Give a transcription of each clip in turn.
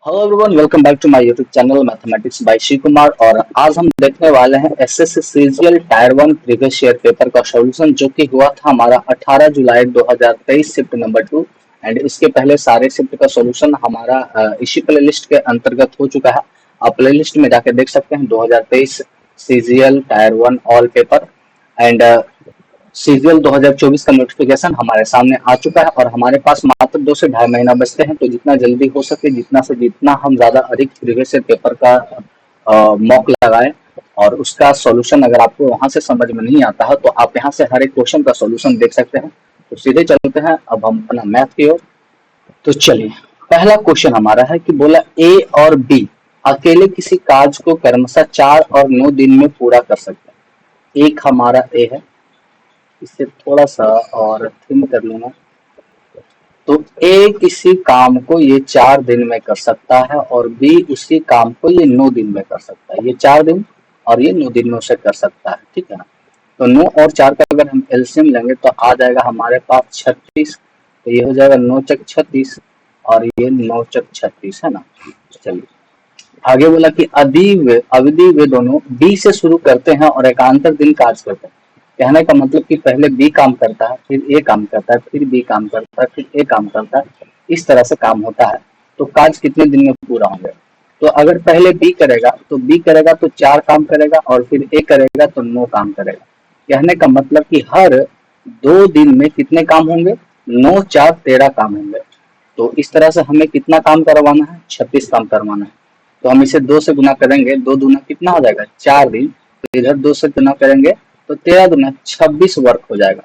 Hello everyone, welcome back to my YouTube channel mathematics by Shri Kumar. और आज हम देखने वाले हैं SSC CGL tier 1 previous year paper का सॉल्यूशन, जो कि हुआ था हमारा 18 जुलाई 2023 शिफ्ट नंबर 2। एंड इसके पहले सारे शिफ्ट का सॉल्यूशन हमारा इसी प्लेलिस्ट के अंतर्गत हो चुका है। आप प्लेलिस्ट में जाके देख सकते हैं 2023 CGL tier 1 all paper. And CGL 2024 का नोटिफिकेशन हमारे सामने आ चुका है और हमारे पास मात्र 2 से ढाई महीना बचते हैं। तो जितना जल्दी हो सके, जितना से जितना हम ज्यादा अधिक प्रीवियस ईयर पेपर का मॉक लगाएं और उसका सॉल्यूशन अगर आपको वहां से समझ में नहीं आता है तो आप यहाँ से हर एक क्वेश्चन का सॉल्यूशन देख सकते हैं। तो सीधे चलते हैं अब हम अपना मैथ की ओर। तो चलिए, पहला क्वेश्चन हमारा है कि बोला ए और बी अकेले किसी कार्य को क्रमशः 4 और 9 दिन में पूरा कर सकते हैं। एक हमारा ए है, इसे थोड़ा सा और थिन कर लूंगा। तो ए किसी काम को ये 4 दिन में कर सकता है और बी उसी काम को ये 9 दिन में कर सकता है। ये 4 दिन और ये 9 दिन में उसे कर सकता है, ठीक है ना। तो 9 और 4 का अगर हम एलसीएम लेंगे तो आ जाएगा हमारे पास 36। तो ये हो जाएगा 9 चक 36 और ये 9 चक 36 है ना। चलिए आगे बोला कि अवधि वे दोनों बी से शुरू करते हैं और एकांतर दिन कार्य करते हैं। कहने का मतलब कि पहले बी काम करता है, फिर ए काम करता है, फिर बी काम करता है, फिर ए काम करता है। इस तरह से काम होता है। तो कार्य कितने दिन में पूरा होंगे? तो अगर पहले बी करेगा तो 4 काम करेगा और फिर ए करेगा तो 9 काम करेगा। कहने का मतलब कि हर 2 दिन में कितने काम होंगे? 9 4 13 काम होंगे। तो इस तरह से हमें कितना काम करवाना है? 36 काम करवाना है। तो हम इसे 2 से गुना करेंगे, 2 दूना कितना हो जाएगा? 4 दिन। तो इधर 2 से गुना करेंगे तो 13 दूना 26 वर्क हो जाएगा।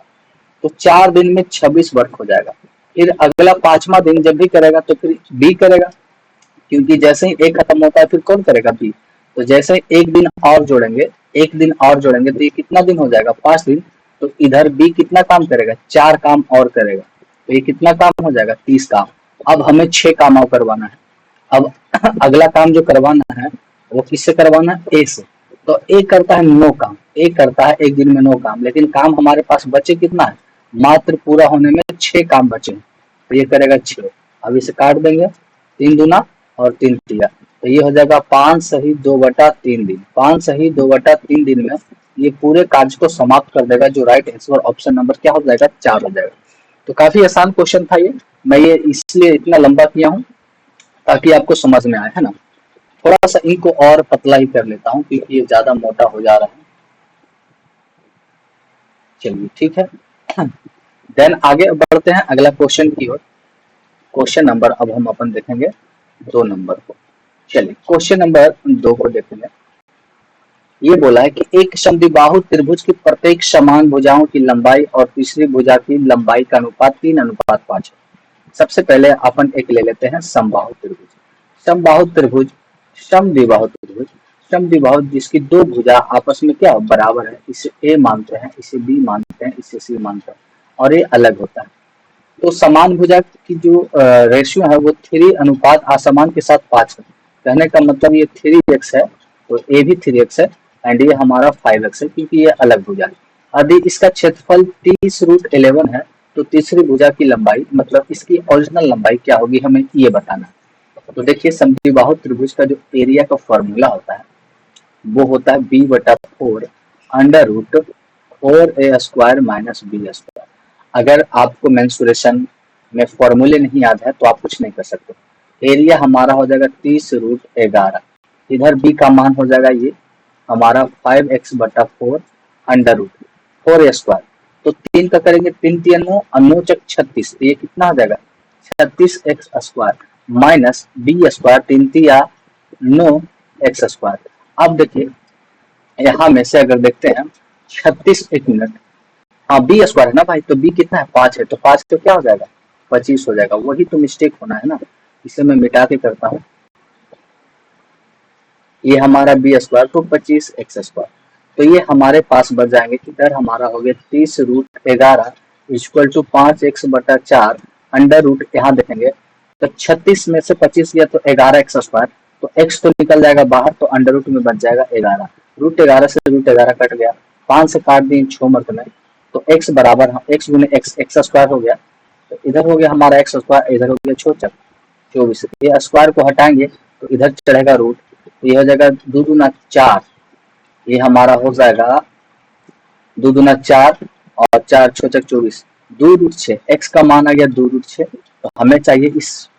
तो 4 दिन में 26 वर्क हो जाएगा। फिर अगला 5वां दिन जब भी करेगा तो फिर बी करेगा, क्योंकि जैसे ही एक खत्म होता है फिर कौन करेगा? बी। तो जैसे ही एक दिन और जोड़ेंगे, एक दिन और जोड़ेंगे तो ये कितना दिन हो जाएगा? 5 दिन। तो इधर बी कितना काम करेगा? 4 काम और करेगा। तो ये कितना काम हो जाएगा? 30 काम। अब हमें 6 काम और करवाना है। अब अगला काम जो करवाना है वो किससे करवाना है? ए से। तो ए करता है 9 काम, ए करता है एक दिन में 9 काम, लेकिन काम हमारे पास बचे कितना है? मात्र पूरा होने में 6 काम बचे। तो ये करेगा 6। अब इसे काट देंगे, 3 दूना और 3 तिया। तो ये हो जाएगा 5 सही 2/3 दिन। 5 सही 2/3 दिन में ये पूरे कार्य को समाप्त कर देगा, जो राइट आंसर ऑप्शन नंबर क्या हो जाएगा? 4 हो जाएगा। तो काफी आसान क्वेश्चन था ये। मैं ये इसलिए इतना लंबा किया हूँ ताकि आपको समझ में आए, है ना। थोड़ा सा इनको और पतला ही कर लेता हूँ क्योंकि ये ज्यादा मोटा हो जा रहा है। चलिए ठीक है। देन आगे बढ़ते हैं अगला क्वेश्चन की ओर। क्वेश्चन नंबर अब हम अपन देखेंगे 2 नंबर को। चलिए क्वेश्चन नंबर 2 को देखेंगे। ये बोला है कि एक समद्विबाहु त्रिभुज की प्रत्येक समान भुजाओं की लंबाई और तीसरी भुजा की लंबाई का अनुपात 3:5 है। सबसे पहले अपन एक ले लेते हैं समबाहु त्रिभुज। समबाहु त्रिभुज, समद्विबाहु त्रिभुज, समद्विबाहु जिसकी 2 भुजा आपस में क्या बराबर है, इसे ए मानते हैं, इसे बी मानते हैं, इसे सी मानते हैं और ये अलग होता है। तो समान भुजा की जो रेशियो है वो 3 असमान के साथ 5 है। कहने का मतलब ये 3x है तो ए भी 3x है एंड ये हमारा 5x है, क्योंकि ये अलग भुजा है। यदि इसका क्षेत्रफल 30√11 है तो तीसरी भुजा की लंबाई, मतलब इसकी ओरिजिनल लंबाई क्या होगी, हमें ये बताना है। तो देखिए समद्विबाहु त्रिभुज का जो एरिया का फॉर्मूला होता है वो होता है b/4 √4a² माइनस b²। अगर आपको मेंसुरेशन में फॉर्मूले नहीं याद है तो आप कुछ नहीं कर सकते। एरिया हमारा हो जाएगा 30√11। इधर b का मान हो जाएगा ये हमारा 5x/4 √4a²। तो 3 का करेंगे, 3 तिया 9 और 9 चक 36। तो ये कितना हो जाएगा? 36x² माइनस b², 3 तिया 9x²। अब देखिए यहाँ में से अगर देखते हैं 36, एक मिनट, हाँ b² है ना भाई, तो b कितना है? 5 है। तो 5 तो क्या हो जाएगा? 25 हो जाएगा। वही तो मिस्टेक होना है ना, इसे मैं मिटा के करता हूँ। ये हमारा b² तो 25x²। तो ये हमारे पास बच जाएंगे, इधर हमारा हो गया 30√11 इक्वल टू 5x/4 यहाँ देखेंगे तो 36 में से 25 गया तो 11x²। तो x तो निकल जाएगा बाहर, तो अंडर रूट में बच जाएगा 11। √11 से √11 कट गया, 5 से काट दिए 6 मरतबे, तो x बराबर x गुने x, x² हो गया। तो इधर हो गया हमारा x², इधर हो गया 6 चक। 24। ये स्क्वायर को हटाएंगे तो इधर चढ़ेगा रूट, तो ये हो जाएगा 2 दूना 4, ये हमारा हो जाएगा 2 दूना 4 और 4 6 24, 2 रूट 6, एक्स का मान आ गया 2 रूट 6, तो हमें चाहिए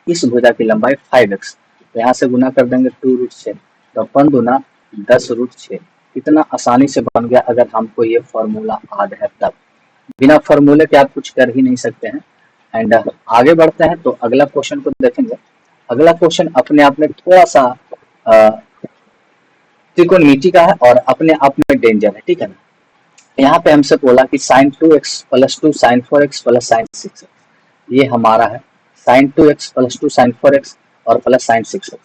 इस भुजा की लंबाई 5x, तो यहाँ से गुना कर देंगे 2 रूट 6, तो 1 दूना 10 रूट 6। इतना आसानी से बन गया अगर हमको ये फॉर्मूला याद है तब, बिना फॉर्मूले के आप कुछ कर ही नहीं सकते हैं। एंड आगे बढ़ते हैं तो अगला क्वेश्चन को देखेंगे। अगला क्वेश्चन अपने आप में थोड़ा सा त्रिकोणमिति का है और अपने आप में डेंजर है, ठीक है ना। यहाँ पे हमसे बोला कि sin 2x plus 2 sin 4x plus sin 6x, ये हमारा है sin 2x plus 2 sin 4x और प्लस sin 6x।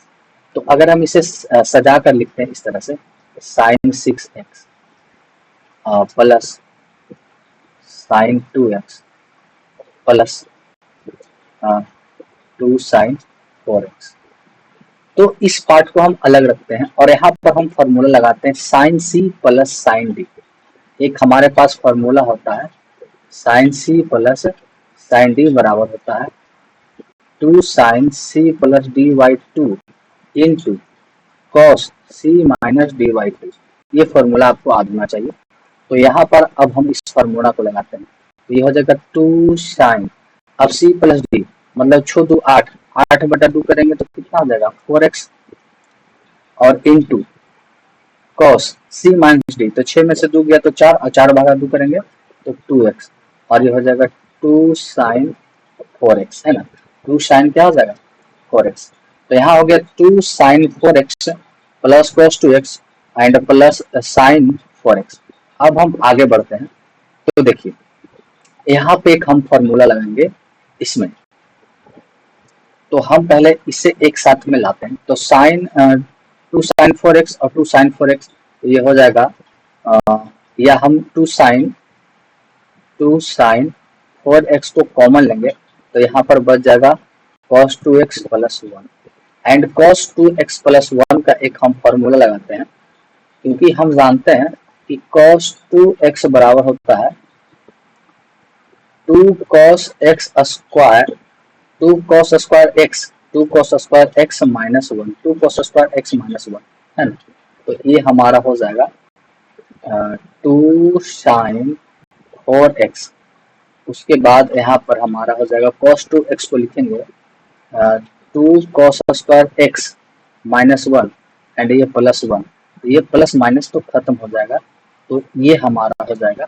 तो अगर हम इसे सजा कर लिखते हैं इस तरह से, sin 6x plus sin 2x plus 2 sin 4x, तो इस पार्ट को हम अलग रखते हैं और यहाँ पर हम फॉर्मूला लगाते हैं sin c plus sin d। एक हमारे पास फॉर्मूला होता है sin c plus sin d बराबर होता है 2 sin c plus d by 2 into cos c minus d by 2। ये फॉर्मूला आपको याद होना चाहिए। तो यहाँ पर अब हम इस फॉर्मूला को लगाते हैं, तो ये हो जाएगा 2 sin, अब c प्लस d मतलब 6 2 8, 8 बटा 2 करेंगे तो कितना हो जाएगा 4x, और into cos c minus d, तो 6 में से 2 गया तो 4, और 4 भागा 2 करेंगे तो 2x, और ये हो जाएगा 2 sin 4x, है ना। 2 sin क्या हो जाएगा 4x, तो यहाँ हो गया 2 sin 4x plus cos 2x and plus sin 4x। अब हम आगे बढ़ते हैं, तो देखिए यहाँ पे एक हम फॉर्मूला लगाएंगे इसमें, तो हम पहले इसे एक साथ में लाते हैं, तो टू साइन 4x और 2 sin 4x, तो ये हो जाएगा या हम 2 sin 4x को कॉमन लेंगे, तो यहाँ पर बच जाएगा cos 2x plus 1, and cos 2x plus 1 का एक हम फॉर्मूला लगाते हैं, क्योंकि हम जानते हैं कि cos 2x बराबर होता है 2 cos x square, 2 cos square x, 2 cos square x minus 1, 2 cos square x minus 1, है ना। तो ये हमारा हो जाएगा 2 sin 4x, उसके बाद यहाँ पर हमारा हो जाएगा cos 2x को लिखेंगे 2 cos square x minus 1 and ये प्लस 1, तो ये प्लस माइनस तो खत्म हो जाएगा, तो ये हमारा हो जाएगा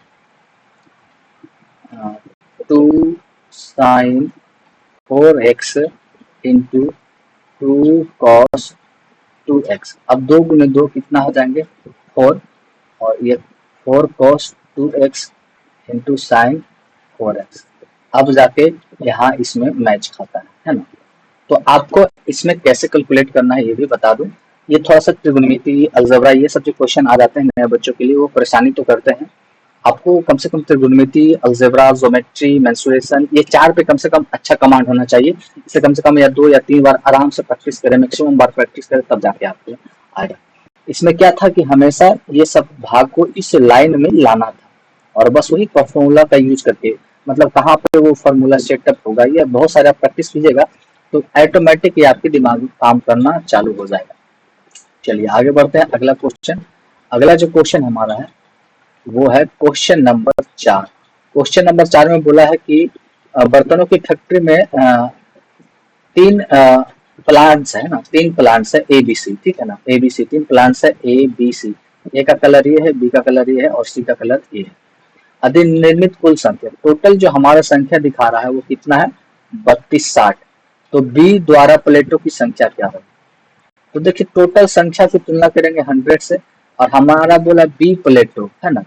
2 sin 4x into 2 cos 2x। अब 2 गुने 2 कितना हो जाएंगे 4, और ये 4 cos 2x into sine 4x, अब जाके यहाँ इसमें मैच खाता है ना। तो आपको इसमें कैसे कैलकुलेट करना है ये भी बता दूं। ये थोड़ा सा त्रिकोणमिति, अलजेब्रा, ये सब जो क्वेश्चन आ जाते हैं नए बच्चों के लिए, वो परेशानी तो करते हैं। आपको कम से कम त्रिकोणमिति, अलजेब्रा, ज्योमेट्री, मेंसुरेशन, ये 4 पे कम से कम अच्छा कमांड होना चाहिए। इसे कम से कम या 2 या 3 बार आराम से प्रैक्टिस करें, मैक्सिमम बार प्रैक्टिस करें, तब जाके आपको आएगा। इसमें क्या था कि हमेशा ये सब भाग को इस लाइन में लाना था, और बस वही फॉर्मूला का यूज करके, मतलब कहाँ पे वो फॉर्मूला सेटअप होगा, ये बहुत सारा प्रैक्टिस कीजिएगा तो ऑटोमेटिक ये आपके दिमाग में काम करना चालू हो जाएगा। चलिए आगे बढ़ते हैं। अगला क्वेश्चन, अगला जो क्वेश्चन हमारा है वो है क्वेश्चन नंबर 4। क्वेश्चन नंबर 4 में बोला है कि बर्तनों की फैक्ट्री में 3 प्लांट्स है ना, 3 प्लांट्स है ABC, ठीक है ना, ABC 3 प्लांट्स है ABC, ए का कलर ये है, बी का कलर ये है और सी का कलर ये है। अधिनिर्मित कुल संख्या, टोटल जो हमारा संख्या दिखा रहा है वो कितना है 3260, तो बी द्वारा प्लेटों की संख्या क्या होगी। तो देखिए टोटल संख्या की तुलना करेंगे 100 से, और हमारा बोला बी प्लेटो है ना,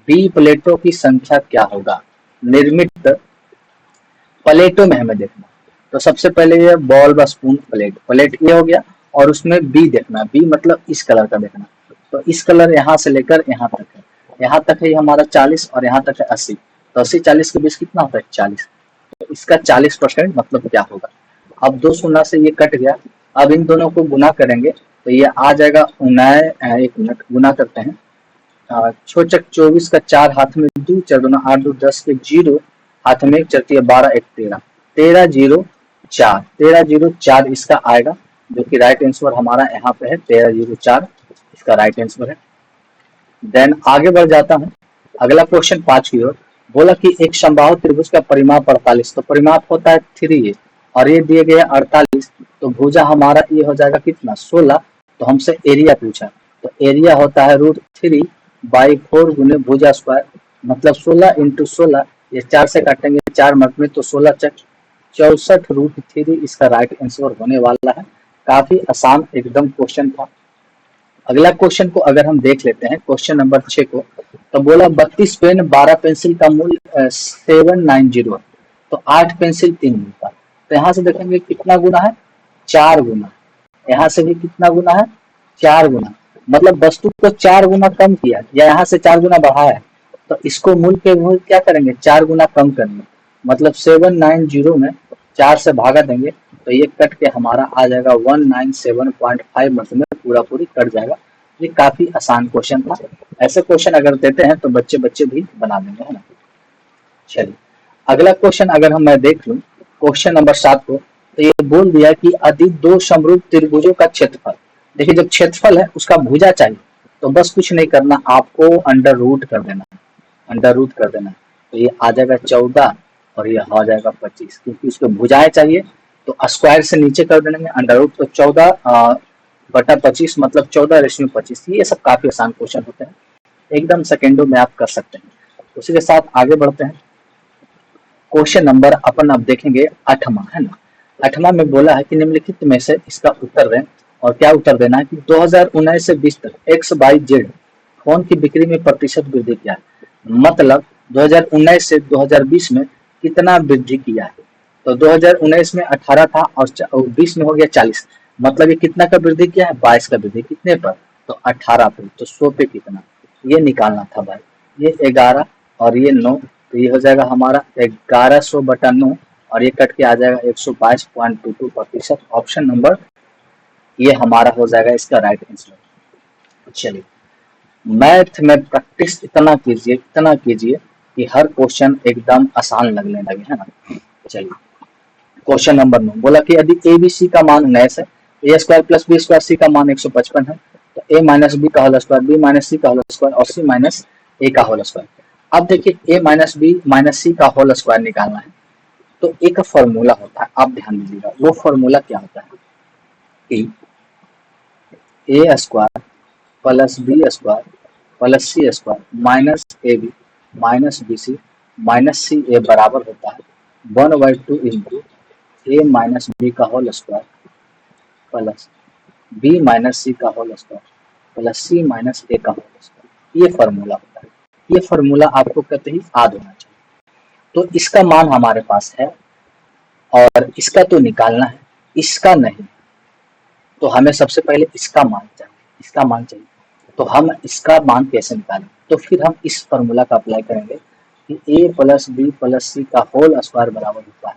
बी प्लेटों की संख्या क्या होगा निर्मित प्लेटों में हमें देखना। तो सबसे पहले ये बॉल व स्पून प्लेट, प्लेट ये हो गया, और उसमें बी देखना, बी मतलब इस कलर का देखना, तो इस कलर यहाँ से लेकर यहाँ तक है, यहाँ तक है हमारा 40 और यहाँ तक है 80, तो 80 40 के बीच कितना होता है 40, तो इसका 40% मतलब क्या होगा। अब 2 शून्य से ये कट गया, अब इन दोनों को गुना करेंगे तो ये आ जाएगा 1 मिनट गुना करते हैं, 6 24 का 4 हाथ में 2, 4 2 8 2 10 के 0 हाथ में 1 चलती है 12 1 13, 13 0 4, 1304 इसका आएगा, जो कि राइट आंसर हमारा यहाँ पे है 1304 इसका राइट आंसर है। देन आगे बढ़ जाता हूँ अगला क्वेश्चन 5 की ओर। बोला कि एक समबाहु त्रिभुज का परिमाप 48, तो परिमाप होता है 3a और ये दिए गए 48, तो भुजा हमारा ये हो जाएगा कितना 16। तो हमसे एरिया पूछा, तो एरिया होता है √3/4 गुने भुजा स्क्वायर, मतलब 16 इंटू 16, ये 4 से काटेंगे 4 मत में तो 16 64 √3 इसका राइट आंसर होने वाला है। काफी आसान एकदम क्वेश्चन था। अगला क्वेश्चन को अगर हम देख लेते हैं क्वेश्चन नंबर 6 को, तो बोला 32 पेन 12 पेंसिल का मूल्य 790 है, तो 8 पेंसिल 3 मिलता है। तो यहाँ से देखेंगे कितना गुना है 4 गुना, यहाँ से भी कितना गुना है 4 गुना, मतलब वस्तु को 4 गुना कम किया या यहाँ से 4 गुना बढ़ाया है, तो इसको मूल्य के मूल्य क्या करेंगे 4 गुना कम करेंगे, मतलब 790 में 4 से भागा देंगे तो ये कट के हमारा आ जाएगा 197.5 मतलब पूरा पूरी कट जाएगा। ये काफी आसान क्वेश्चन था, ऐसे क्वेश्चन अगर देते हैं तो बच्चे बच्चे भी बना देंगे, है ना। चलिए अगला क्वेश्चन अगर हम मैं देख लूं क्वेश्चन नंबर 7 को, तो ये बोल दिया कि यदि दो समरूप त्रिभुजों का क्षेत्रफल, देखिए जब क्षेत्रफल है उसका भुजा चाहिए तो बस कुछ नहीं करना, आपको अंडर रूट कर देना है, अंडर रूट कर देना है, तो ये आ जाएगा 14 और ये हो जाएगा 25, क्योंकि उसको भुजाएं चाहिए तो स्क्वायर से नीचे कर देंगे अंडर रूट, तो 14/25 मतलब 14/25। ये सब काफी आसान क्वेश्चन होते हैं, एकदम सेकेंडों में आप कर सकते हैं। उसी के साथ आगे बढ़ते हैं क्वेश्चन नंबर अपन अब देखेंगे 8वां, है ना। 8वां में बोला है कि निम्नलिखित में से इसका उत्तर दें, और क्या उत्तर देना है कि 2019 से 20 तक XYZ फोन की बिक्री में प्रतिशत वृद्धि किया है, मतलब 2019 से 2020 में कितना वृद्धि किया है। तो 2019 में 18 था और 20 में हो गया 40, मतलब ये कितना का वृद्धि किया है 22 का वृद्धि, कितने पर तो 18 पे, तो 100 पे कितना ये निकालना था भाई। ये 11 और ये 9, तो ये हो जाएगा हमारा 1100/9 और ये कट के आ जाएगा 122.22%। ऑप्शन नंबर ये हमारा हो जाएगा इसका राइट आंसर। चलिए मैथ में प्रैक्टिस इतना कीजिए कि हर क्वेश्चन एकदम आसान लगने लगे, है ना। चलिए क्वेश्चन नंबर 9 बोला कि यदि ए बी सी का मान 19 है, a² + b² c का मान 155 है, तो a - b का होल स्क्वायर, b - c का होल स्क्वायर और c - a का होल स्क्वायर। अब देखिए a - b - c का होल स्क्वायर निकालना है, तो एक फॉर्मूला होता है, आप ध्यान दीजिएगा वो फॉर्मूला क्या होता है कि a² + b² + c² minus ab minus bc minus ca बराबर होता है 1/2 इंटू a - b का whole square plus b - c का whole square plus c - a का होल स्क्वायर। ये फॉर्मूला होता है, ये फॉर्मूला आपको कहते ही याद होना चाहिए। तो इसका मान हमारे पास है और इसका तो निकालना है, इसका नहीं, तो हमें सबसे पहले इसका मान चाहिए, इसका मान चाहिए। तो हम इसका मान कैसे निकालें, तो फिर हम इस फॉर्मूला का अप्लाई करेंगे कि a + b + c का होल स्क्वायर बराबर होता है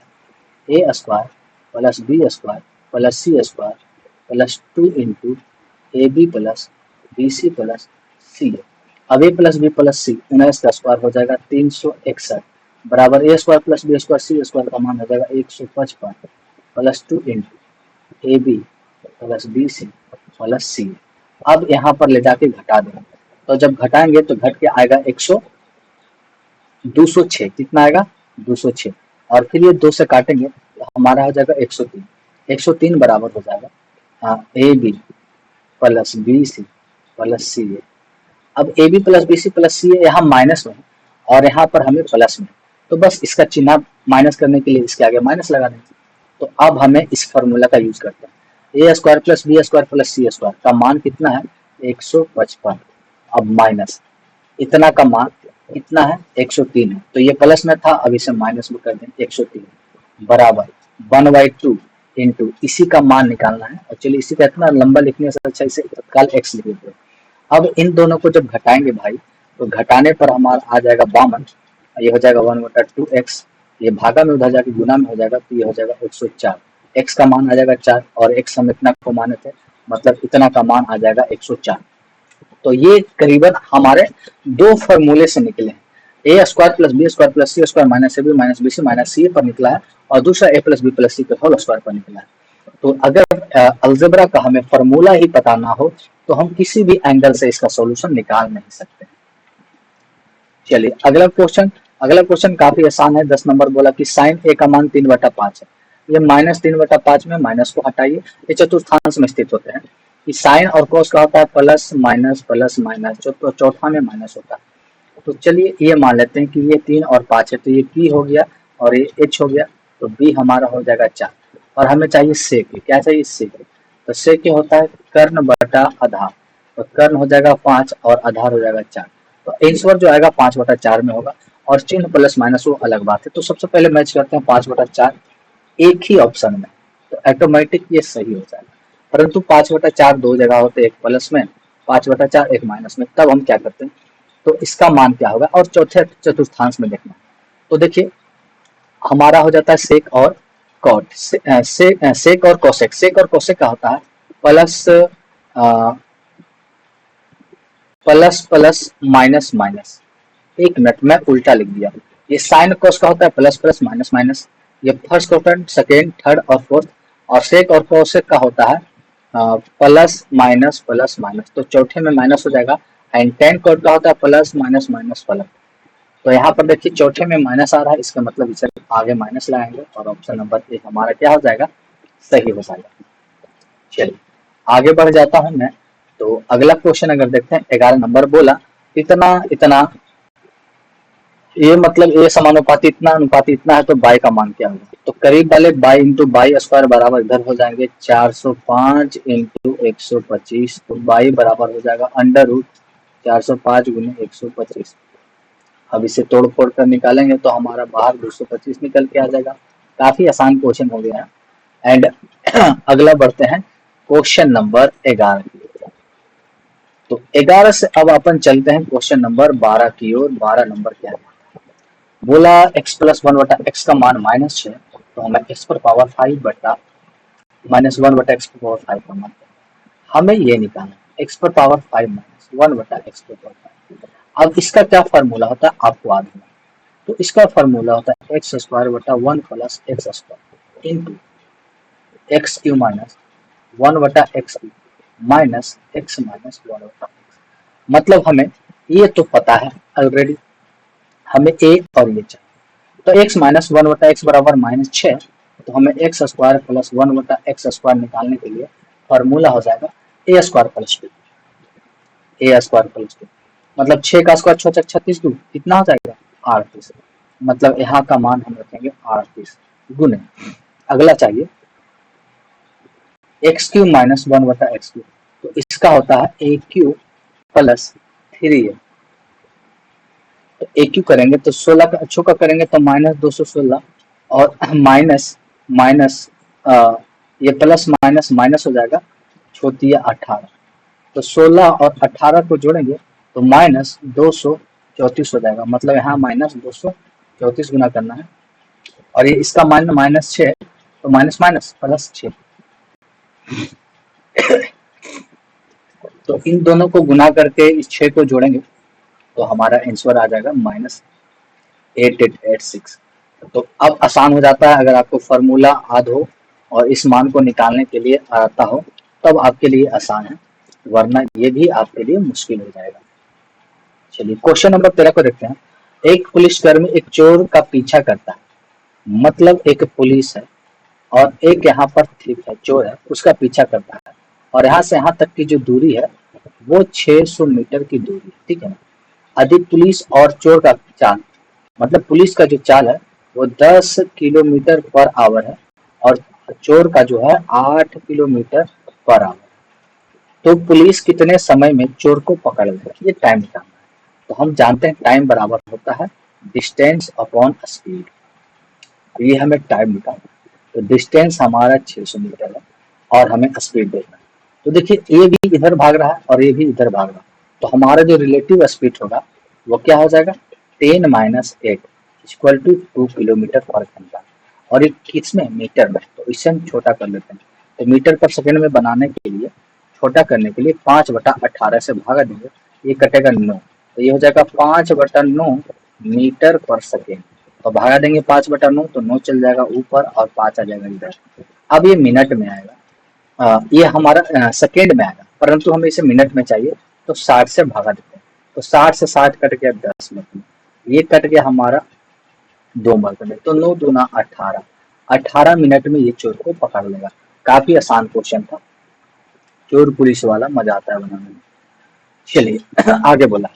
a² + b² + c² + 2 into ab + bc + ca। अब a + b + c 19 का स्क्वायर हो जाएगा 361 बराबर a² + b² c² का मान हो जाएगा 155 + 2 इंटू ab + bc + c। अब यहाँ पर ले जाके घटा देंगे, तो जब घटाएंगे तो घट के आएगा 206, कितना आएगा 206, और फिर ये 2 से काटेंगे तो हमारा हो जाएगा 103, 103 बराबर हो जाएगा A B plus B C plus C A. अब A B plus B C plus C A यहाँ माइनस में है और यहाँ पर हमें प्लस में, तो बस इसका चिन्ह माइनस करने के लिए इसके आगे माइनस लगा देंगे। तो अब हमें इस फॉर्मूला का यूज करते हैं, a² + b² + c² का मान कितना है 155, अब माइनस इतना का मान कितना है 103 है, तो ये प्लस में था अब इसे माइनस में कर दें 103 बराबर 1/2 इंटू इसी का मान निकालना है। और चलिए इसी का इतना लंबा लिखने से अच्छा इसे तत्काल x लिख देते हैं। अब इन दोनों को जब घटाएंगे भाई, तो घटाने पर हमारा आ जाएगा 52, ये हो जाएगा 1/2x, ये भागा में उधर जाके गुना में हो जाएगा, तो ये हो जाएगा 104, x का मान आ जाएगा 4 और x हम इतना को माने थे, मतलब इतना का मान आ जाएगा 104। तो ये करीबन हमारे दो फॉर्मूले से निकले हैं, a² + b² + c² - ab - bc - ca पर निकला है और दूसरा a प्लस बी प्लस सी के होल स्क्वायर पर निकला है। तो अगर अलजेब्रा का हमें फॉर्मूला ही पता ना हो तो हम किसी भी एंगल से इसका सॉल्यूशन निकाल नहीं सकते। चलिए अगला क्वेश्चन काफी आसान है। 10 नंबर बोला कि साइन ए का मान 3/5 है। ये -3/5 में माइनस को हटाइए, ये चतुर्थांश में स्थित होते हैं कि साइन और कोस का होता है प्लस माइनस प्लस माइनस, जो चौथा में माइनस होता है। तो चलिए ये मान लेते हैं कि ये 3 और 5 है, तो ये p हो गया और ये h हो गया, तो b हमारा हो जाएगा 4 और हमें चाहिए सेक। क्या चाहिए? सेक। तो सेक क्या होता है? कर्ण बटा आधार, तो कर्ण हो जाएगा 5 और आधार हो जाएगा 4। तो आंसर जो आएगा 5/4 में होगा और चिन्ह प्लस माइनस वो अलग बात है। तो सबसे पहले मैच करते हैं 5/4 एक ही ऑप्शन में, तो ऑटोमेटिक ये सही हो जाएगा। परंतु 5/4 दो जगह होते, एक प्लस में 5/4 एक माइनस में, तब हम क्या करते हैं, तो इसका मान क्या होगा और चौथे चतुर्थांश में देखना। तो देखिए हमारा हो जाता है सेक और कॉट, सेक और कोसेक। सेक और कोसेक का होता है plus plus plus minus minus. एक मिनट में उल्टा लिख दिया। ये साइन कोस का होता है प्लस प्लस माइनस माइनस, ये फर्स्ट क्वाड्रेंट सेकेंड थर्ड और फोर्थ। और सेक और कोसेक का होता है प्लस माइनस प्लस माइनस, तो चौथे में माइनस हो जाएगा। एंड टेन कोड का होता है प्लस माइनस माइनस प्लस। तो यहाँ पर देखिए चौथे में माइनस आ रहा है, इसका मतलब इसे आगे माइनस लाएंगे और ऑप्शन नंबर ए हमारा क्या हो जाएगा? सही हो जाएगा। चलिए आगे बढ़ जाता हूँ मैं। तो अगला क्वेश्चन अगर देखते हैं, 11 नंबर बोला इतना इतना, ये मतलब ए समानुपाती इतना अनुपाती इतना है, तो बाई का मान क्या होगा? तो करीब वाले बाई इंटू बाई स्क्वायर बराबर इधर हो जाएंगे 405 इंटू 125, तो बाई बराबर हो जाएगा अंडर रूट 405 गुने 125। अब इसे तोड़ फोड़ कर निकालेंगे तो हमारा बाहर 225 निकल के आ जाएगा। काफी आसान क्वेश्चन हो गया है। एंड अगला बढ़ते हैं क्वेश्चन नंबर 11 की। तो 11 से अब अपन चलते हैं क्वेश्चन नंबर 12 की ओर। 12 नंबर क्या है? बोला x प्लस 1/x का मान -6, तो हमें x पर पावर 5 बटा -1/x पर पावर 5 का मान हमें ये निकालना, x पर पावर 5 -1/x पर पावर 5। अब इसका क्या फार्मूला होता है आपको याद होना। तो इसका फार्मूला होता है एक्स स्क्वायर बटा 1 plus x square into x Q minus 1/x minus x minus 1/x। मतलब हमें ये तो पता है ऑलरेडी, हमें ए और ये चाहिए। तो x माइनस 1/x बराबर -6, तो हमें x square plus 1/x square निकालने के लिए फार्मूला हो जाएगा ए स्क्वायर प्लस 2, ए स्क्वायर प्लस 2। मतलब 6 का स्क्वायर 6 36 2 कितना हो जाएगा? 38। मतलब यहाँ का मान हम रखेंगे 38 गुने, अगला चाहिए x Q minus 1/x Q, तो इसका होता है ए क्यू प्लस 3a। तो ए क्यू करेंगे तो 16 का अच्छों का करेंगे तो -216 और माइनस माइनस ये प्लस माइनस माइनस हो जाएगा, छोटी 18। तो 16 और 18 को जोड़ेंगे तो -234 हो जाएगा। मतलब यहाँ -234 गुना करना है और ये इसका मान -6, तो माइनस माइनस प्लस 6। तो इन दोनों को गुना करके इस 6 को जोड़ेंगे तो हमारा आंसर आ जाएगा -8886। तो अब आसान हो जाता है अगर आपको फार्मूला याद हो और इस मान को निकालने के लिए आता हो, तब आपके लिए आसान है, वरना ये भी आपके लिए मुश्किल हो जाएगा। चलिए क्वेश्चन नंबर 13 को देखते हैं। एक पुलिसकर्मी एक चोर का पीछा करता है, मतलब एक पुलिस है और एक यहाँ पर ठीक है चोर है, उसका पीछा करता है और यहाँ से यहाँ तक की जो दूरी है वो 600 मीटर की दूरी है, ठीक है ना। अधिक पुलिस और चोर का चाल, मतलब पुलिस का जो चाल है वो 10 किलोमीटर पर आवर है और चोर का जो है 8 किलोमीटर पर आवर। तो पुलिस कितने समय में चोर को पकड़ लेगी, ये टाइम निकालना है। तो हम जानते हैं टाइम बराबर होता है डिस्टेंस अपॉन स्पीड, ये हमें टाइम निकालना है। तो डिस्टेंस हमारा 600 मीटर है और हमें स्पीड देखना है। तो देखिए ये भी इधर भाग रहा है और ये भी इधर भाग रहा है, तो हमारा जो रिलेटिव स्पीड होगा वो क्या हो जाएगा 10 - 8 इक्वल टू 2 किलोमीटर पर घंटा। और ये किसमें? मीटर में, तो इसे हम छोटा कर लेते हैं। तो मीटर पर सेकंड में बनाने के लिए, छोटा करने के लिए 5/18 से भागा देंगे, ये कटेगा 9, तो ये हो जाएगा 5/9 मीटर पर सेकेंड। तो भागा देंगे 5/9, तो 9 चल जाएगा ऊपर और 5 आ जाएगा इधर। अब ये मिनट में आएगा, ये हमारा सेकेंड में आएगा, परंतु हमें इसे मिनट में चाहिए, तो 60 से भागा देते हैं। तो 60 से 60 कट गया 10 मिनट में, ये कट गया हमारा 2 मिनट में, तो 9 दूना 18, 18 मिनट में ये चोर को पकड़ लेगा। काफी आसान क्वेश्चन था, चोर पुलिस वाला, मजा आता है बनाने में। चलिए आगे बोला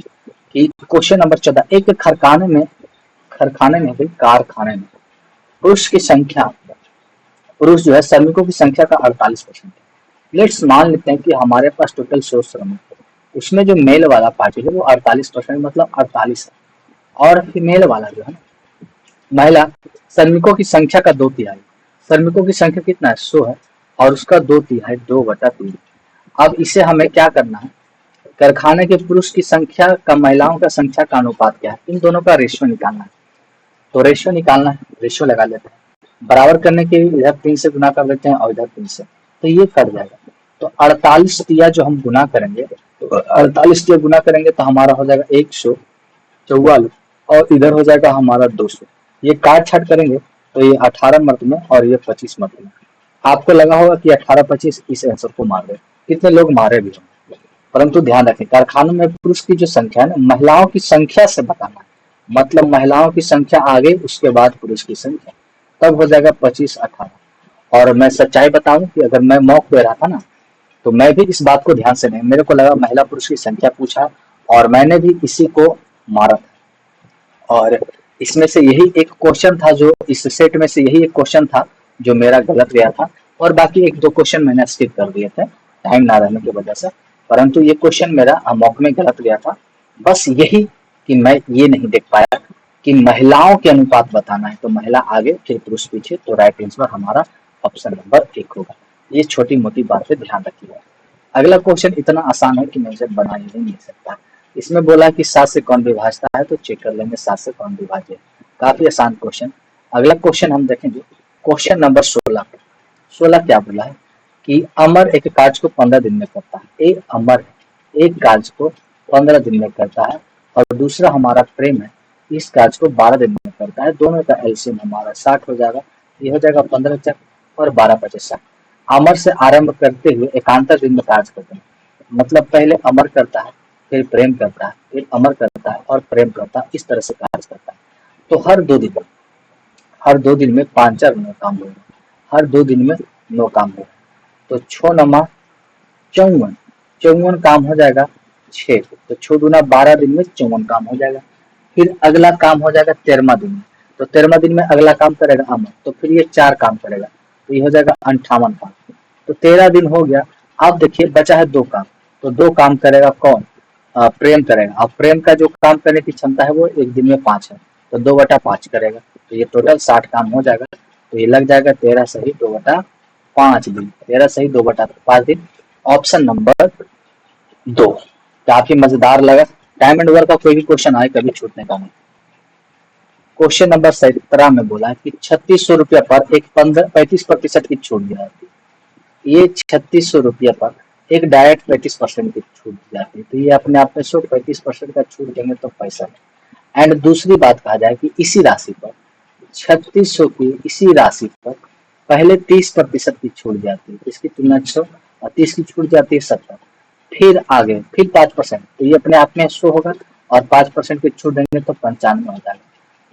कि क्वेश्चन नंबर 14, एक कारखाने में भाई कारखाने में पुरुष की संख्या, पुरुष जो है श्रमिकों की संख्या का 48% है। लेट्स मान लेते हैं कि हमारे पास टोटल 100 श्रमिक है, उसमें जो मेल वाला पार्टी है वो 48%, मतलब 48 है, और फीमेल वाला जो है महिला श्रमिकों की संख्या का 2/3, श्रमिकों की संख्या कितना है 100 है, और उसका 2/3 2/3। अब इसे हमें क्या करना है, कारखाने के पुरुष की संख्या का महिलाओं का संख्या का अनुपात क्या है, इन दोनों का रेशियो निकालना है। तो रेशियो निकालना है, रेशियो लगा लेते हैं, बराबर करने के लिए इधर 3 से गुना कर देते हैं और इधर 3 से, तो ये कट जाएगा। तो 48 दिया जो हम गुना करेंगे, तो 48 दिया गुना करेंगे तो हमारा हो जाएगा 144, और इधर हो जाएगा हमारा 200। ये काट छाट करेंगे तो ये 18 मर्द में और ये 25 मर्द में। आपको लगा होगा कि 18-25 इस आंसर को मार रहे, कितने लोग मारे भी होंगे, परंतु ध्यान रखें कारखानों में पुरुष की जो संख्या है ना, महिलाओं की संख्या से बताना है, मतलब महिलाओं की संख्या आगे उसके बाद पुरुष की संख्या, तब हो जाएगा 25-18। और मैं सच्चाई बताऊं कि अगर मैं मॉक दे रहा था ना, तो मैं भी इस बात को ध्यान से नहीं, मेरे को लगा महिला पुरुष की संख्या पूछा और मैंने भी इसी को मारा था। और इसमें से यही एक क्वेश्चन था, जो इस सेट में से यही एक क्वेश्चन था जो मेरा गलत गया था, और बाकी 1-2 क्वेश्चन मैंने स्किप कर दिए थे टाइम ना रहने की वजह से, परंतु ये क्वेश्चन मेरा मॉक में गलत गया था। बस यही कि मैं ये नहीं देख पाया कि महिलाओं के अनुपात बताना है, तो महिला आगे फिर पुरुष पीछे, तो राइट आंसर हमारा ऑप्शन नंबर 1 होगा। ये छोटी मोटी बातें ध्यान रखिएगा। अगला क्वेश्चन इतना आसान है कि मैं इसे बना ही नहीं सकता। इसमें बोला कि 7 से कौन विभाजता है, तो चेक कर लेंगे 7 से कौन विभाज्य। काफी आसान क्वेश्चन। अगला क्वेश्चन हम देखेंगे, क्वेश्चन नंबर 16। 16 क्या बोला है कि अमर एक कार्य को 15 दिन में करता है। एक अमर एक कार्य को 15 दिन में करता है, और दूसरा हमारा प्रेम है, इस कार्य को 12 दिन में करता है। दोनों का एलसीएम हमारा 60 हो जाएगा, ये हो जाएगा 15 चक और 12-25 60। अमर से आरंभ करते हुए एकांतर दिन में कार्य करते हैं, मतलब पहले अमर करता है, फिर प्रेम करता है, फिर अमर करता है और प्रेम करता है, इस तरह से कार्य करता है। तो हर 2 दिन में 5-4 9 काम होगा, हर 2 दिन में 9 काम होगा, तो 6 नमा 54, 54 काम हो जाएगा 6, तो 6 दूना 12 दिन में 54 काम हो जाएगा। फिर अगला काम हो जाएगा 13वां दिन में, तो 13वां दिन में अगला काम करेगा अमर, तो फिर ये 4 काम करेगा, तो ये हो जाएगा 58 काम। तो 13 दिन हो गया। अब देखिए बचा है 2 काम, तो 2 काम करेगा कौन, प्रेम करेगा। अब प्रेम का जो काम करने की क्षमता है वो एक दिन में 5 है, तो 2/5 करेगा, तो ये टोटल 60 काम हो जाएगा। तो ये लग जाएगा 13 सही 2/5 दिन, 13 सही 2/5 दिन, ऑप्शन नंबर 2। काफी मजेदार लगा। टाइम एंड वर्क का कोई भी क्वेश्चन आए कभी छूटने का नहीं। क्वेश्चन नंबर 17 में बोला है कि 3600 रुपया पर एक 35% की छूट दी जाती है। ये 3600 रुपया पर एक डायरेक्ट 35% की छूट दी जाती है, तो ये अपने आप में 35% का छूट देंगे तो पैसा नहीं। एंड दूसरी बात कहा जाए कि इसी राशि पर 3600 की इसी राशि पर पहले 30% की छूट जाती है, इसकी तुलना 130 की छूट जाती है 70, फिर आगे फिर 5%, तो ये अपने आप में 100 होगा, और 5% की छूट देंगे तो 95 हो जाएगा।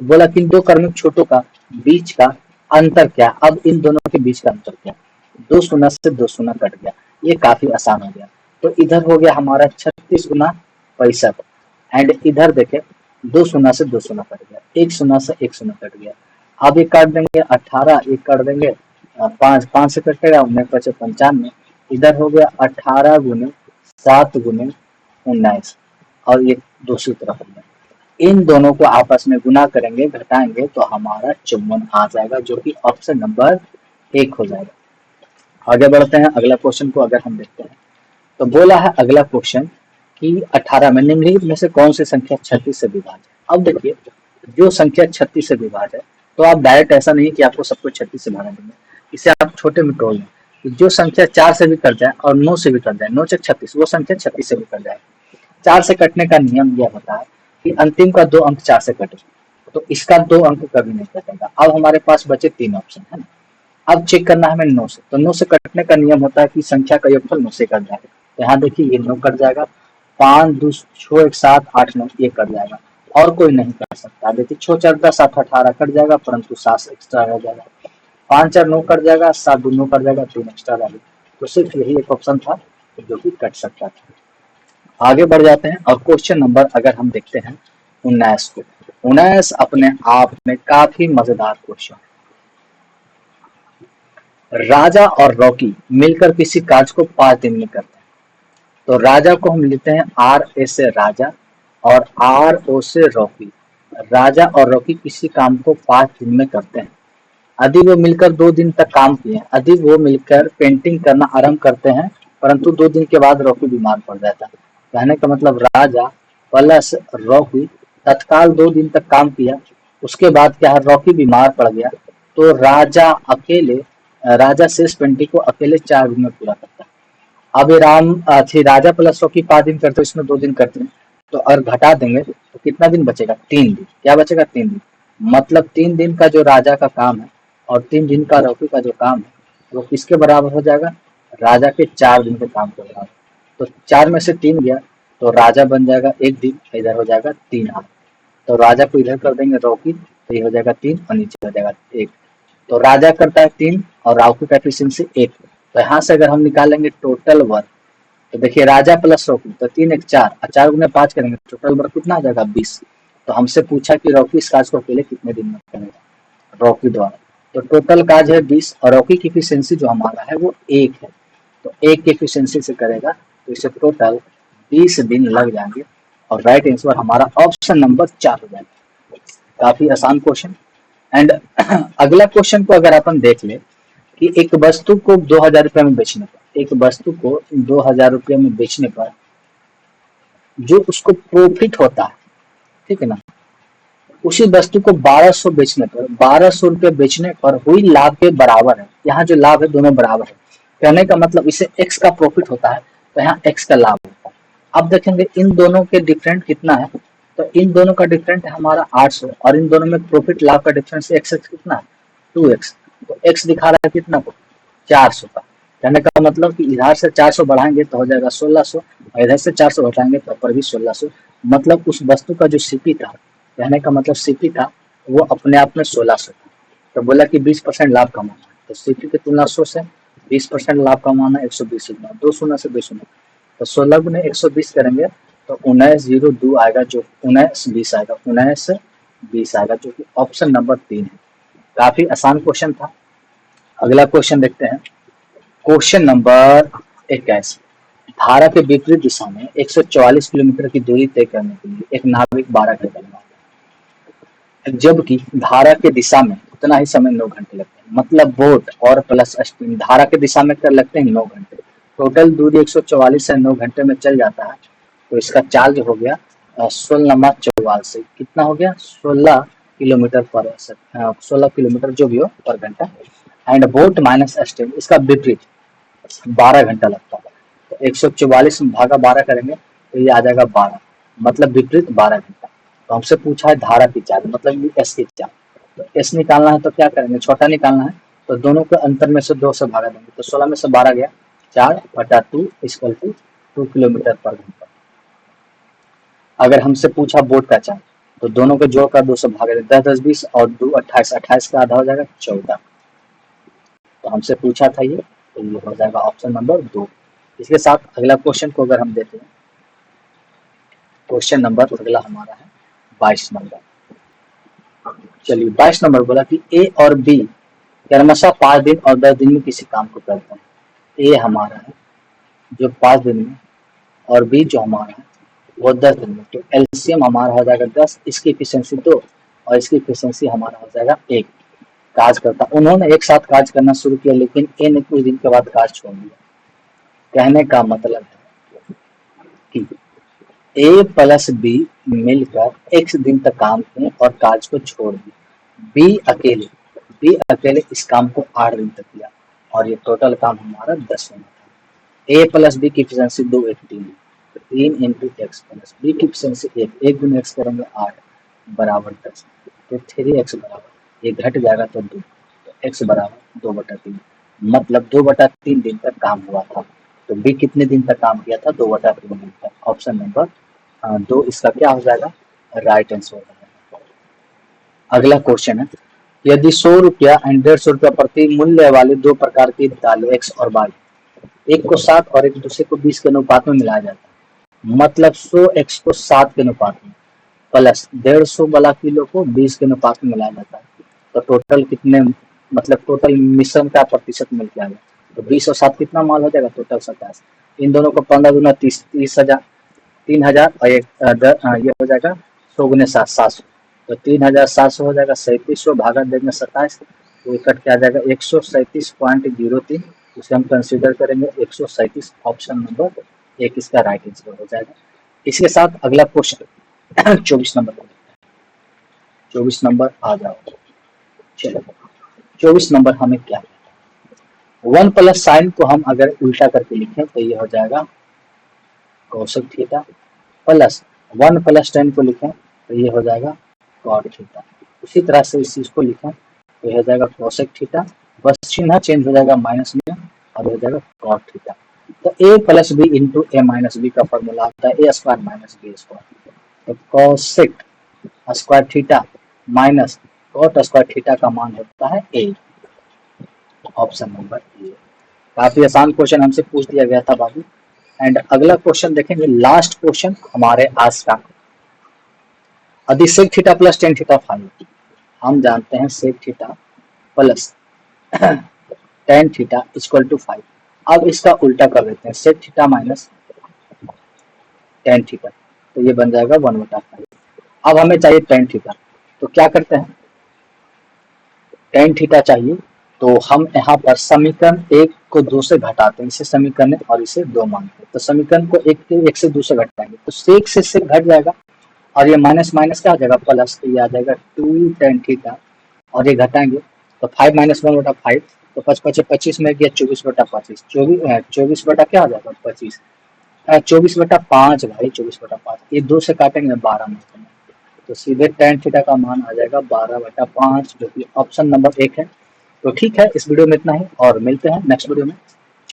तो बोला कि 2 क्रमिक छूटों का बीच का अंतर क्या, अब इन दोनों के बीच का अंतर क्या, 2 शून्य से 2 शून्य कट गया, ये काफी आसान हो गया। तो इधर हो गया हमारा 36 गुना 65, एंड इधर देखे 2 शून्य से 2 शून्य कट गया, 1 शून्य से 1 शून्य कट गया। अब ये काट देंगे 18, एक काट देंगे 5 से कटेगा 95, इधर हो गया 18 गुने 7 गुने 19, और ये दूसरी तरफ हो गया। इन दोनों को आपस में गुना करेंगे, घटाएंगे तो हमारा 54 आ जाएगा, जो कि ऑप्शन नंबर 1 हो जाएगा। आगे बढ़ते हैं अगला क्वेश्चन को अगर हम देखते हैं, तो बोला है अगला क्वेश्चन कि 18 में निम्नलिखित में से कौन सी संख्या 36 से विभाज्य है। अब देखिए जो संख्या 36 से विभाज्य है, तो आप डायरेक्ट ऐसा नहीं कि आपको सबको 36 से भागा देंगे, इसे आप छोटे में तोड़ लें। जो संख्या 4 से भी कट जाए और 9 से भी कट जाए, 9 चक 36, वो संख्या 36 से भी कट जाए। 4 से कटने का नियम यह होता है कि अंतिम का 2 अंक 4 से कटे, तो इसका 2 अंक कभी नहीं कटेगा। अब हमारे पास बचे 3 ऑप्शन है ना। अब चेक करना है हमें 9 से, तो 9 से कटने का नियम होता है कि संख्या का योगफल 9 से कट जाएगा। तो यहाँ देखिए ये 9 कट जाएगा, 5 2 6 1 7 8 9 ये कट जाएगा, और कोई नहीं कर सकता। देखिए 6 4 10 8 18 कट जाएगा, परंतु 7 एक्स्ट्रा रह जाएगा। 5 4 9 कट जाएगा, 7 2 9 कट जाएगा, 3 एक्स्ट्रा रह जाएगा। तो सिर्फ यही एक ऑप्शन था जो कि कट सकता था। आगे बढ़ जाते हैं और क्वेश्चन नंबर अगर हम देखते हैं 19 को। 19 अपने आप में काफी मजेदार क्वेश्चन। राजा और रॉकी मिलकर किसी कार्य को 5 दिन में करते हैं। तो राजा को हम लेते हैं आर ए से राजा और आर ओ से रॉकी। राजा और रॉकी किसी काम को 5 दिन में करते हैं। यदि वो मिलकर 2 दिन तक काम किए, यदि वो मिलकर पेंटिंग करना आरंभ करते हैं, परंतु 2 दिन के बाद रॉकी बीमार पड़ जाता है। कहने का मतलब राजा प्लस रॉकी तत्काल 2 दिन तक काम किया, उसके बाद क्या है रॉकी बीमार पड़ गया, तो राजा शेष पेंटिंग को अकेले 4 दिन में पूरा करता है। अब ये राजा प्लस रॉकी 5 दिन करते हैं, इसमें 2 दिन करते हैं, तो अगर घटा देंगे तो कितना दिन बचेगा? 3 दिन। क्या बचेगा? 3 दिन। मतलब 3 दिन का जो राजा का काम है और 3 दिन का रॉकी का जो काम है वो किसके बराबर हो जाएगा? राजा के 4 दिन के काम के बराबर। तो 4 में से 3 गया तो राजा बन जाएगा 1 दिन, इधर हो जाएगा 3 हाथ। तो राजा को इधर कर देंगे रॉकी, तो ये हो जाएगा 3 और नीचे हो जाएगा 1। तो राजा करता है 3 और रॉकी का एफिशिएंसी 1। तो यहाँ से अगर हम निकालेंगे टोटल वर्क, तो देखिए राजा प्लस रॉकी तो 3 1 4 और 4 गुने 5 करेंगे, टोटल वर्क कितना आ जाएगा? 20। तो हमसे पूछा कि रॉकी इस काज को अकेले कितने दिन में करेगा रॉकी द्वारा। तो टोटल काज है 20 और रॉकी की एफिशिएंसी जो हमारा है वो 1 है, तो 1 की एफिशिएंसी से करेगा, तो इसे टोटल 20 दिन लग जाएंगे और राइट आंसर हमारा ऑप्शन नंबर 4 हो जाएगा। काफी आसान क्वेश्चन। एंड अगला क्वेश्चन को अगर अपन देख ले कि एक वस्तु को 2000 रुपये में बेचने पर, एक वस्तु को 2000 रुपये में बेचने पर जो उसको प्रॉफिट होता है, ठीक है ना, उसी वस्तु को 1200 बेचने पर, 1200 रुपये बेचने पर हुई लाभ के बराबर है। यहाँ जो लाभ है दोनों बराबर है। कहने का मतलब इसे x का प्रॉफिट होता है तो यहाँ x का लाभ होता है। अब देखेंगे इन दोनों के डिफरेंट कितना है, तो इन दोनों का डिफरेंट है हमारा 800 और इन दोनों में प्रॉफिट लाभ का डिफरेंस x कितना है? 2x। तो x दिखा रहा है कितना को? 400 का। कहने का मतलब कि इधर से 400 बढ़ाएंगे तो हो जाएगा 1600 और इधर से 400 घटाएंगे तो पर भी 1600। मतलब उस वस्तु का जो सीपी था, कहने का मतलब सीपी था वो अपने आप में 1600 था। तो बोला कि 20% लाभ कमाना है, तो सीपी की तुलना 100 से 20% लाभ कमाना 120 से 2 शून्य से 2 शून्य, तो 16 गुने 120 करेंगे तो 1902 आएगा, जो 1920 आएगा, 1920 आएगा, जो कि ऑप्शन नंबर 3 है। काफी आसान क्वेश्चन था। अगला क्वेश्चन देखते हैं, क्वेश्चन नंबर 21। धारा के विपरीत दिशा में 144 किलोमीटर की दूरी तय करने के लिए एक नाविक 12 घंटे लगाता है, जबकि धारा के दिशा में उतना ही समय 9 घंटे लगते हैं। मतलब बोट और प्लस स्टीम धारा के दिशा में कर लगते हैं 9 घंटे, टोटल दूरी 144 से 9 घंटे में चल जाता है। तो इसका चार्ज हो गया 16 से कितना हो गया? 16 किलोमीटर पर 16 किलोमीटर जो भी हो पर घंटा। एंड बोट माइनस स्टीम इसका विपरीत 12 घंटा लगता है। तो 144 में भागा 12 करेंगे तो ये आ जाएगा 12, मतलब विपरीत 12 घंटा। तो हमसे पूछा है धारा की चाल, मतलब एस की चाल। तो एस निकालना है तो क्या करेंगे? छोटा निकालना है, तो दोनों के अंतर में से 2 से भागा देंगे, तो 16 में से 12 गया, 4/2 इक्वल टू 2 किलोमीटर पर घंटा। अगर हमसे पूछा बोट का चाल, तो दोनों के जोड़ का 2 से भागा देंगे, 10 10 20 और 2 28, 28 का आधा हो जाएगा 14। तो हमसे पूछा था ये, तो ये हो जाएगा ऑप्शन नंबर 2। इसके साथ अगला क्वेश्चन को अगर हम देखें, क्वेश्चन नंबर अगला हमारा है 22 नंबर। चलिए 22 नंबर बोला कि ए और बी क्रमशः 5 दिन और 10 दिन में किसी काम को करते हैं। ए हमारा है जो 5 दिन में और बी जो हमारा है वो 10 दिन में, तो एलसीएम हमारा हो जाएगा 10, इसकी एफिशिएंसी 2 और इसकी एफिशिएंसी हमारा हो जाएगा 1। काज करता, उन्होंने एक साथ काज करना शुरू किया, लेकिन ए ने कुछ दिन के बाद काज छोड़ दिया। कहने का मतलब है कि ए प्लस बी मिलकर x दिन तक काम किए और काज को छोड़ दिया। बी अकेले इस काम को 8 दिन तक किया और ये टोटल काम हमारा 10 दिन था। ए प्लस बी की efficiency 2 1 3, 3 into X plus B की एफिशिएंसी 1 1 गुना एक्स करेंगे 8 बराबर 10। फिर 3x बराबर ये घट जाएगा तो 2, तो x बराबर 2/3, मतलब 2/3 दिन तक काम हुआ था। तो बी कितने दिन तक काम किया था? 2/3 दिन तक। ऑप्शन नंबर 2 इसका क्या हो जाएगा? राइट आंसर हो जाएगा। अगला क्वेश्चन है, यदि 100 रुपया एंड 150 रुपया प्रति मूल्य वाले दो प्रकार की दालें x और y, एक को 7 और एक दूसरे को 20 के अनुपात में मिलाया जाता है, मतलब 100x को 7 के अनुपात में प्लस 150 वाला किलो को 20 के अनुपात में मिलाया जाता है, तो टोटल कितने, मतलब टोटल मिश्रण का प्रतिशत मिल जाएगा? तो 20 और 7 कितना माल हो जाएगा? टोटल 27। इन दोनों को 15 दूना 30, 30,000, 3,000 और ये हो जाएगा 100 गुने 7, 700। तो 3,700 हो जाएगा, 3700 भागा देंगे 27, तो कट के आ जाएगा 137.03। उसे हम कंसीडर करेंगे 137। ऑप्शन नंबर 1 इसका राइट आंसर हो जाएगा। इसके साथ अगला क्वेश्चन 24 नंबर को, 24 नंबर आ जाओ। चलो 24 नंबर हमें क्या, 1 प्लस साइन को हम अगर उल्टा करके लिखें तो ये हो जाएगा cosec theta, plus 1 plus tan को लिखें तो ये हो जाएगा कॉट थीटा। उसी तरह से इस चीज को लिखें तो ये हो जाएगा कोसेक थीटा, बस चिन्ह चेंज हो जाएगा माइनस में और हो जाएगा कॉट थीटा। तो a plus B into A minus B का फॉर्मूला आता है A square minus B square. तो cosec square theta minus cot square theta का मान होता है a। Option number A. काफी आसान क्वेश्चन हमसे पूछ दिया गया था बाबू। एंड अगला क्वेश्चन देखेंगे, लास्ट क्वेश्चन हमारे आज का, यदि sec theta plus tan theta five, हम जानते हैं sec theta plus tan theta equal to 5। अब इसका उल्टा कर देते हैं, sec theta minus tan theta, तो ये बन जाएगा 1/5। अब हमें चाहिए टेन थीटा, तो क्या करते हैं, टेन थीटा चाहिए तो हम यहाँ पर समीकरण 1 को 2 से घटाते हैं, इसे समीकरण और इसे 2 मानते हैं। तो समीकरण को 1 से 2 से घटाएंगे तो सेक से सेक घट जाएगा और ये माइनस माइनस क्या आ जाएगा प्लस, तो ये आ जाएगा 2 टेन थीटा और ये घटाएंगे तो 5 माइनस 1/5, तो 5 25 में गया 24/25, 24 बटा क्या आ जाएगा 25, 24/5 भाई 24/5, ये 2 से काटेंगे 12 में, तो सीधे टेन थीटा का मान आ जाएगा 12/5, जो कि ऑप्शन नंबर 1 है। तो ठीक है, इस वीडियो में इतना ही और मिलते हैं नेक्स्ट वीडियो में।